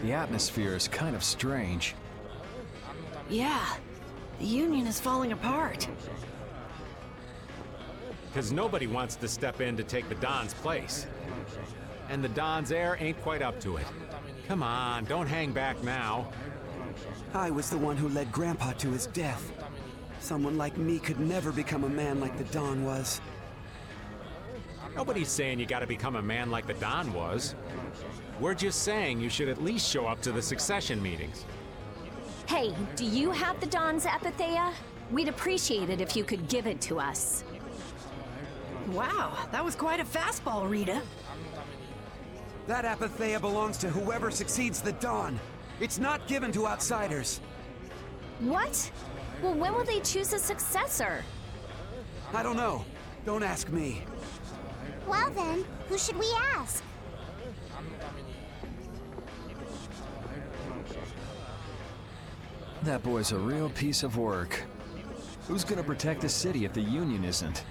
The atmosphere is kind of strange. Yeah, the Union is falling apart. Because nobody wants to step in to take the Don's place. And the Don's heir ain't quite up to it. Come on, don't hang back now. I was the one who led Grandpa to his death. Someone like me could never become a man like the Don was. Nobody's saying you gotta become a man like the Don was. We're just saying you should at least show up to the succession meetings. Hey, do you have the Don's apatheia? We'd appreciate it if you could give it to us. Wow, that was quite a fastball, Rita. That apatheia belongs to whoever succeeds the Don. It's not given to outsiders. What? Well, when will they choose a successor? I don't know. Don't ask me. Well then, who should we ask? That boy's a real piece of work. Who's gonna protect the city if the Union isn't?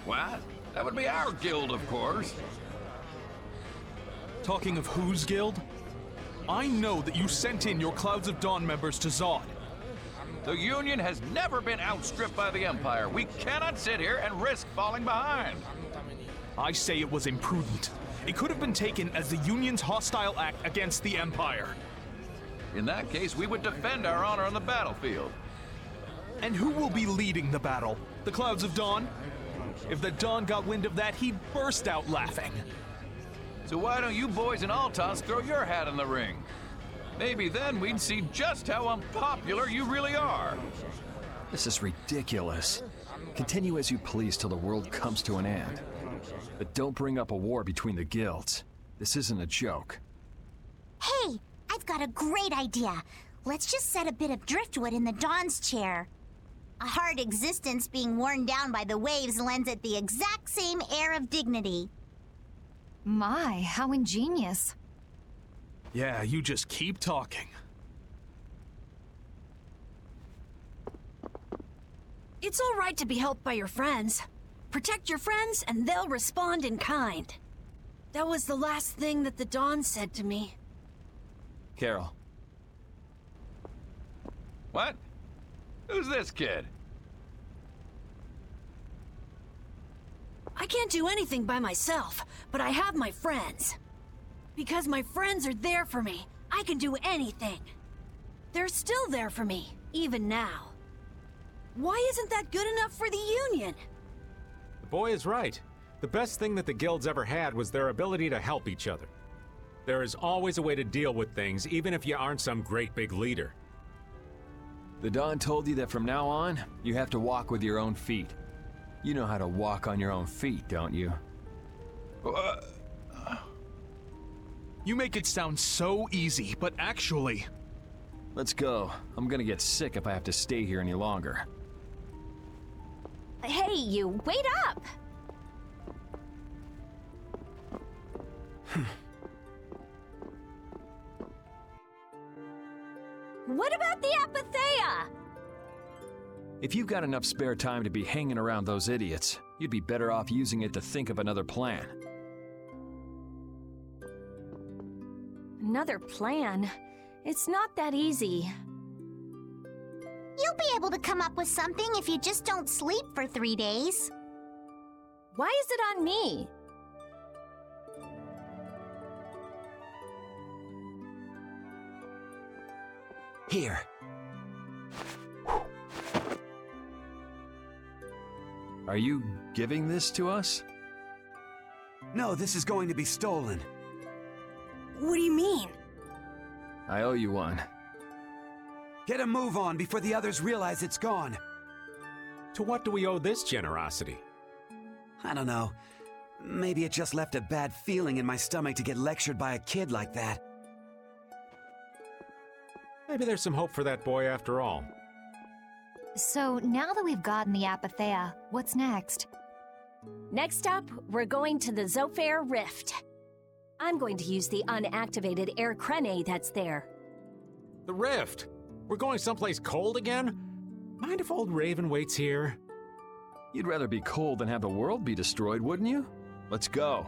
What? That would be our guild, of course. Talking of whose guild? I know that you sent in your Clouds of Dawn members to Zod. The Union has never been outstripped by the Empire. We cannot sit here and risk falling behind. I say it was imprudent. It could have been taken as the Union's hostile act against the Empire. In that case, we would defend our honor on the battlefield. And who will be leading the battle? The Clouds of Dawn? If the Don got wind of that, he'd burst out laughing. So why don't you boys in Altos throw your hat in the ring? Maybe then we'd see just how unpopular you really are. This is ridiculous. Continue as you please till the world comes to an end. But don't bring up a war between the guilds. This isn't a joke. Hey, I've got a great idea. Let's just set a bit of driftwood in the Dawn's chair. A hard existence being worn down by the waves lends it the exact same air of dignity. My, how ingenious. Yeah, you just keep talking. It's all right to be helped by your friends. Protect your friends and they'll respond in kind. That was the last thing that the Dawn said to me. Carol. What? Who's this kid? I can't do anything by myself, but I have my friends. Because my friends are there for me, I can do anything. They're still there for me, even now. Why isn't that good enough for the Union? The boy is right. The best thing that the guilds ever had was their ability to help each other. There is always a way to deal with things, even if you aren't some great big leader. The Don told you that from now on, you have to walk with your own feet. You know how to walk on your own feet, don't you? You make it sound so easy, but actually... Let's go. I'm gonna get sick if I have to stay here any longer. Hey, you, wait up! What about the apatheia? If you've got enough spare time to be hanging around those idiots, you'd be better off using it to think of another plan. Another plan? It's not that easy. You'll be able to come up with something if you just don't sleep for 3 days. Why is it on me? Here. Are you giving this to us? No, this is going to be stolen. What do you mean? I owe you one. Get a move on before the others realize it's gone. To what do we owe this generosity? I don't know. Maybe it just left a bad feeling in my stomach to get lectured by a kid like that. Maybe there's some hope for that boy after all. So, now that we've gotten the apatheia, what's next? Next up, we're going to the Zofair Rift. I'm going to use the unactivated air crene that's there. The Rift! We're going someplace cold again? Mind if old Raven waits here? You'd rather be cold than have the world be destroyed, wouldn't you? Let's go.